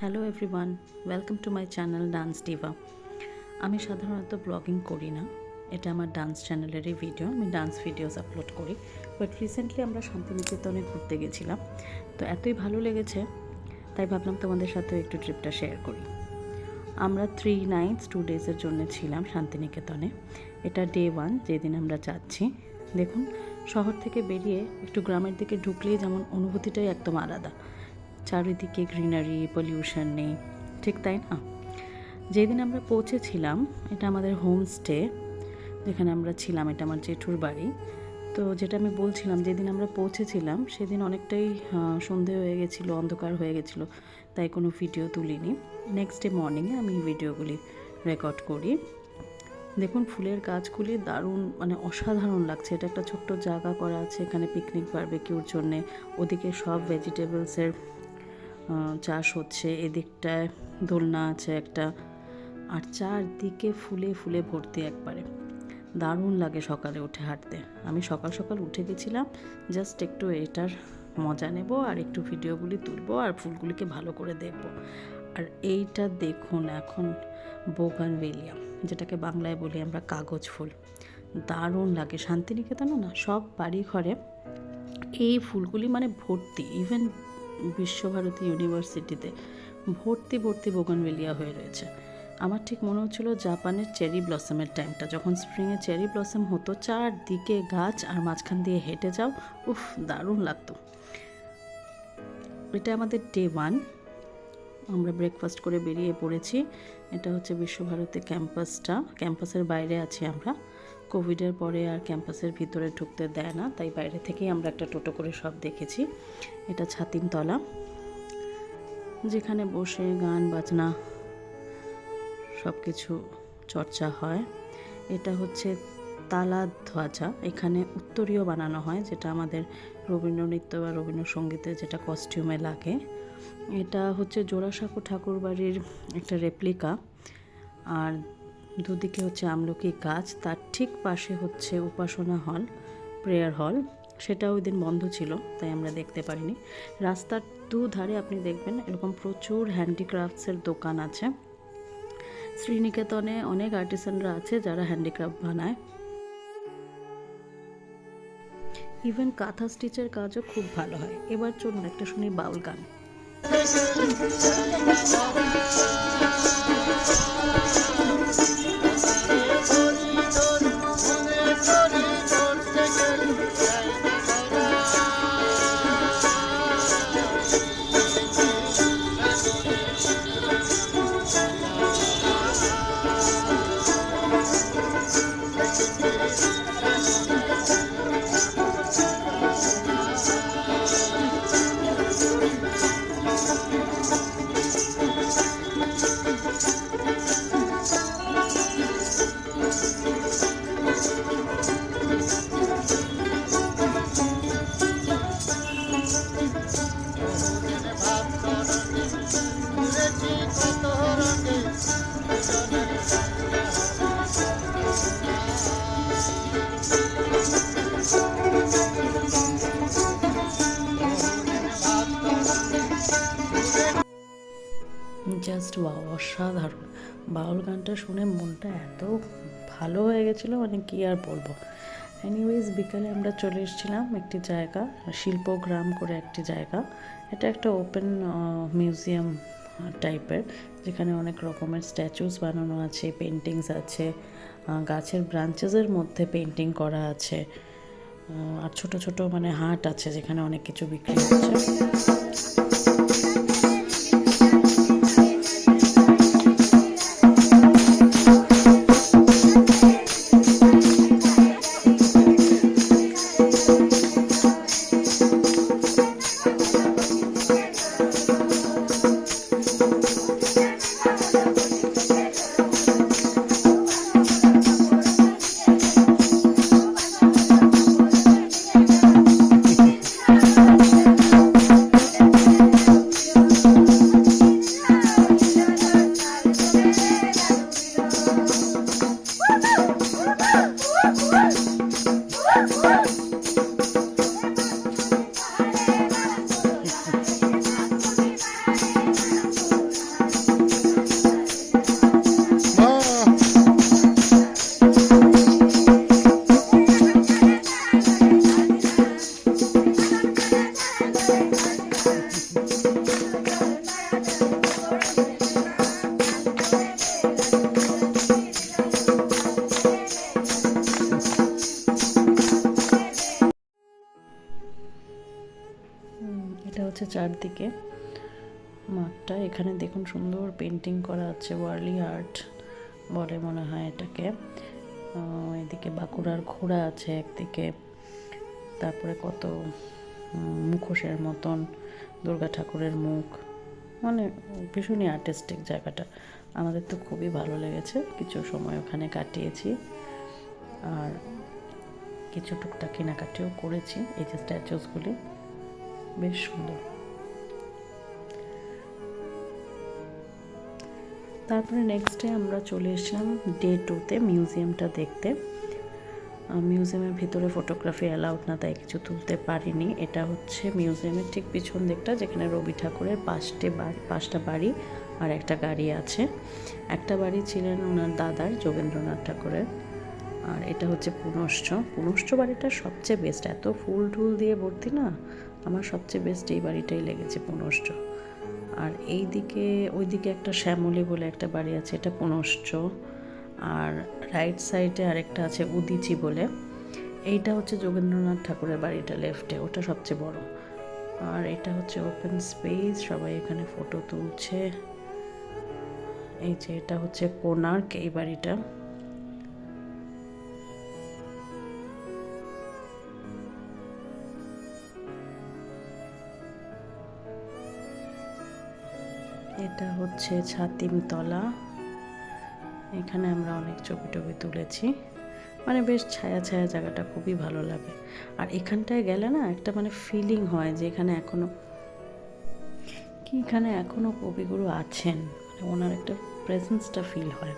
Hello everyone, welcome to my channel dance Diva. আমি সাধারণত blogging করি না, এটা আমার ডান্স চ্যানেলেরই ভিডিও। আমি ডান্স ভিডিওস আপলোড করি। বাট রিসেন্টলি আমরা শান্তিনিকেতনে ঘুরতে গেছিলাম, তো এতই ভালো লেগেছে তাই ভাবলাম তোমাদের সাথেও একটু ট্রিপটা শেয়ার করি। আমরা 3 nights 2 days-এর জন্য ছিলাম শান্তিনিকেতনে। এটা ডে 1, যেদিন আমরা যাচ্ছি। দেখুন, শহর থেকে বেরিয়ে একটু গ্রামের দিকে ঢুকলেই যেমন অনুভূতিটাই একদম আলাদা। চারিদিকে গ্রিনারি, পলিউশন নেই, ঠিক তাই না? যেদিন আমরা পৌঁছেছিলাম, এটা আমাদের হোমস্টে যেখানে আমরা ছিলাম, এটা আমার জেঠুর বাড়ি। তো যেটা আমি বলছিলাম, যেদিন আমরা পৌঁছেছিলাম সেদিন অনেকটাই সন্ধে হয়ে গেছিলো, অন্ধকার হয়ে গেছিলো, তাই কোনো ভিডিও তুলিনি। নেক্সট ডে মর্নিংয়ে আমি ভিডিওগুলি রেকর্ড করি। দেখুন, ফুলের গাছগুলি দারুণ, মানে অসাধারণ লাগছে। এটা একটা ছোট্ট জায়গা করা আছে এখানে পিকনিক বারবেকিউর জন্যে। ওদিকে সব ভেজিটেবলসের চাষ হচ্ছে, এদিকটায় দোলনা আছে একটা, আর চারদিকে ফুলে ফুলে ভর্তি একবারে। দারুণ লাগে সকালে উঠে হাঁটতে। আমি সকাল সকাল উঠে গেছিলাম জাস্ট একটু এটার মজা নেব আর একটু ভিডিওগুলি তুলবো আর ফুলগুলিকে ভালো করে দেখব। আর এইটা দেখুন, এখন বোগানভেলিয়া, যেটাকে বাংলায় বলি আমরা কাগজ ফুল, দারুণ লাগে। শান্তিনিকেতনে না সব বাড়ি ঘরে এই ফুলগুলি মানে ভর্তি। ইভেন বিশ্বভারতী ইউনিভার্সিটিতে ভর্তি ভর্তি বোগানভেলিয়া হয়ে রয়েছে। আমার ঠিক মনে হচ্ছিলো জাপানের চেরি ব্লসমের টাইমটা, যখন স্প্রিংয়ে চেরি ব্লসম হতো, চারদিকে গাছ আর মাঝখান দিয়ে হেঁটে যাও, উফ দারুণ লাগতো। এটা আমাদের ডে 1। আমরা ব্রেকফাস্ট করে বেরিয়ে পড়েছি। এটা হচ্ছে বিশ্বভারতী ক্যাম্পাসটা, ক্যাম্পাসের বাইরে আছি আমরা। কোভিডের পরে আর ক্যাম্পাসের ভিতরে ঢুকতে দেয় না, তাই বাইরে থেকেই আমরা একটা টোটো করে সব দেখেছি। এটা ছাতিমতলা, যেখানে বসে গান বাজনা সব কিছু চর্চা হয়। এটা হচ্ছে তালা ধ্বজা, এখানে উত্তরীয় বানানো হয়, যেটা আমাদের রবীন্দ্রনৃত্য বা রবীন্দ্রসঙ্গীতে যেটা কস্টিউমে লাগে। এটা হচ্ছে জোড়াসাঁকো ঠাকুর বাড়ির একটা রেপ্লিকা। আর দুদিকে হচ্ছে আমলকি গাছ, তার ঠিক পাশে হচ্ছে উপাসনা হল, প্রেয়ার হল। সেটা ওই দিন বন্ধ ছিল, তাই আমরা দেখতে পারিনি। রাস্তার দুধারে আপনি দেখবেন এরকম প্রচুর হ্যান্ডিক্রাফটসের দোকান আছে। শ্রীনিকেতনে অনেক আর্টিসানরা আছে যারা হ্যান্ডিক্রাফট বানায়। ইভেন কাঁথা স্টিচের কাজও খুব ভালো হয়। এবার চলুন একটা শুনি বাউল গান। জাস্ট ওয়াও, অসাধারণ। বাউল গানটা শুনে মনটা এত ভালো হয়ে গেছিলো, মানে কি আর বলবো। এনিওয়েজ, বিকালে আমরা চলে এসেছিলাম একটি জায়গা, শিল্পগ্রাম করে একটি জায়গা। এটা একটা ওপেন মিউজিয়াম টাইপের, যেখানে অনেক রকমের স্ট্যাচুস বানানো আছে, পেন্টিংস আছে, গাছের ব্রাঞ্চেসের মধ্যে পেন্টিং করা আছে, আর ছোট ছোট মানে হাট আছে যেখানে অনেক কিছু বিক্রি হচ্ছে। চারদিকে মাঠটা। এখানে দেখুন সুন্দর পেন্টিং করা আছে, ওয়ার্লি আর্ট বলে মনে হয় এটাকে। এদিকে বাঁকুড়ার ঘোড়া আছে একদিকে, তারপরে কত মুখোশের মতন দুর্গা ঠাকুরের মুখ, মানে ভীষণই আর্টিস্টিক জায়গাটা। আমাদের তো খুবই ভালো লেগেছে, কিছু সময় ওখানে কাটিয়েছি আর কিছু টুকটাক কেনাকাটিও করেছি। এই যে স্ট্যাচুসগুলি বেশ সুন্দর। তারপরে নেক্সট ডে আমরা চলে এসেছিলাম ডে 2-তে মিউজিয়ামটা দেখতে। মিউজিয়ামের ভিতরে ফটোগ্রাফি অ্যালাউড না, তাই কিছু তুলতে পারিনি। এটা হচ্ছে মিউজিয়ামের ঠিক পিছন দিকটা, যেখানে রবি ঠাকুরের 5টা বাড়ি আর একটা গাড়ি আছে। একটা বাড়ি ছিলেন ওনার দাদার, যোগেন্দ্রনাথ ঠাকুরের, আর এটা হচ্ছে পুনশ্চ বাড়িটা সবচেয়ে বেস্ট। এত ফুল টুল দিয়ে ভর্তি না, আমার সবচেয়ে বেস্ট এই বাড়িটাই লেগেছে, পুনশ্চ। আর ওইদিকে একটা শ্যামলী বলে একটা বাড়ি আছে, এটা পুনশ্চ। আর রাইট সাইডে আরেকটা আছে উদিচি বলে, এইটা হচ্ছে যোগেন্দ্রনাথ ঠাকুরের বাড়িটা লেফটে, ওটা সবচেয়ে বড়। আর এটা হচ্ছে ওপেন স্পেস, সবাই এখানে ফটো তুলছে। এই যে এটা হচ্ছে কোণার্ক, এই বাড়িটা। এটা হচ্ছে ছাতিমতলা, এখানে আমরা অনেক ছবি টবি তুলেছি। মানে বেশ ছায়া ছায়া জায়গাটা, খুবই ভালো লাগে। আর এখানটায় গেলে না একটা মানে ফিলিং হয় যে এখানে এখনো কবিগুরু আছেন, মানে ওনার একটা প্রেজেন্সটা ফিল হয়।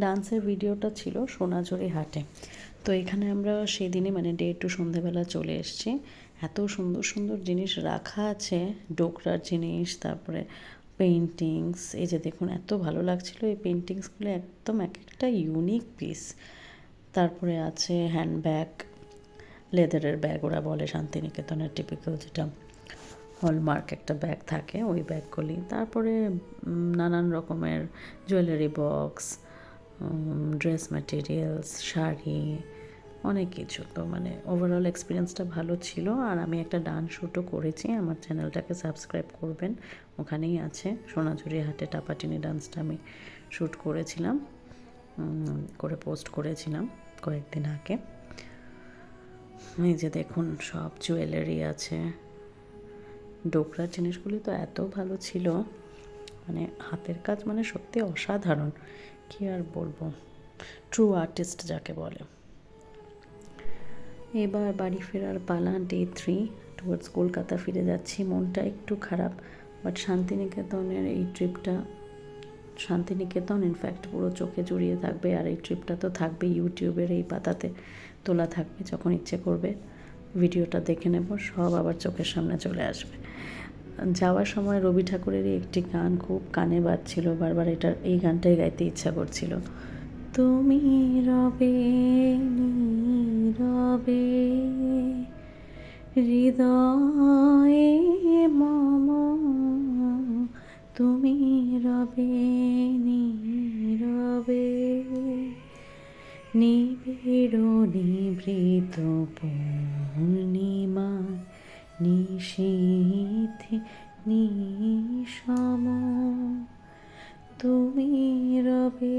ডান্সের ভিডিওটা ছিল সোনাঝুরি হাটে। তো এখানে আমরা সেদিনই মানে ডে 2 সন্ধেবেলা চলে এসেছি। এত সুন্দর সুন্দর জিনিস রাখা আছে, ডোকরার জিনিস, তারপরে পেন্টিংস। এই যে দেখুন, এত ভালো লাগছিলো এই পেন্টিংসগুলো, একদম এক একটা ইউনিক পিস। তারপরে আছে হ্যান্ডব্যাগ, লেদারের ব্যাগ ওরা বলে, শান্তিনিকেতনের টিপিক্যাল যেটা হলমার্ক একটা ব্যাগ থাকে, ওই ব্যাগগুলি। তারপরে নানান রকমের jewellery box, dress materials, sari, অনেক কিছু। তো মানে ওভারঅল এক্সপিরিয়েন্সটা ভালো ছিল। আর আমি একটা ডান্স শ্যুটও করেছি, আমার চ্যানেলটাকে সাবস্ক্রাইব করবেন, ওখানেই আছে। সোনাঝুরি হাটে টাপাটিনি ডান্সটা আমি শ্যুট করেছিলাম, করে পোস্ট করেছিলাম কয়েকদিন আগে। এই যে দেখুন, সব জুয়েলারি আছে। ডোকরার জিনিসগুলি তো এত ভালো ছিল, মানে হাতের কাজ মানে সত্যি অসাধারণ, কি আর বলবো, ট্রু আর্টিস্ট যাকে বলে। এবার বাড়ি ফেরার পালা, ডে 3 টুয়ার্ডস কলকাতা ফিরে যাচ্ছি। মনটা একটু খারাপ, বাট শান্তিনিকেতনের এই ট্রিপটা, শান্তিনিকেতন ইনফ্যাক্ট পুরো চোখে জড়িয়ে থাকবে। আর এই ট্রিপটা তো থাকবে ইউটিউবের এই পাতাতে তোলা থাকবে, যখন ইচ্ছে করবে ভিডিওটা দেখে নেব, সব আবার চোখের সামনে চলে আসবে। যাওয়ার সময় রবি ঠাকুরেরই একটি গান খুব কানে বাজছিল, বারবার এই গানটাই গাইতে ইচ্ছা করছিল। তুমি রবে নীরবে হৃদয়ে মম, তুমি রবে নীরবে নিবিড় নিভৃত পূর্ণিমা নিশীথে নিশম, তুমি রবে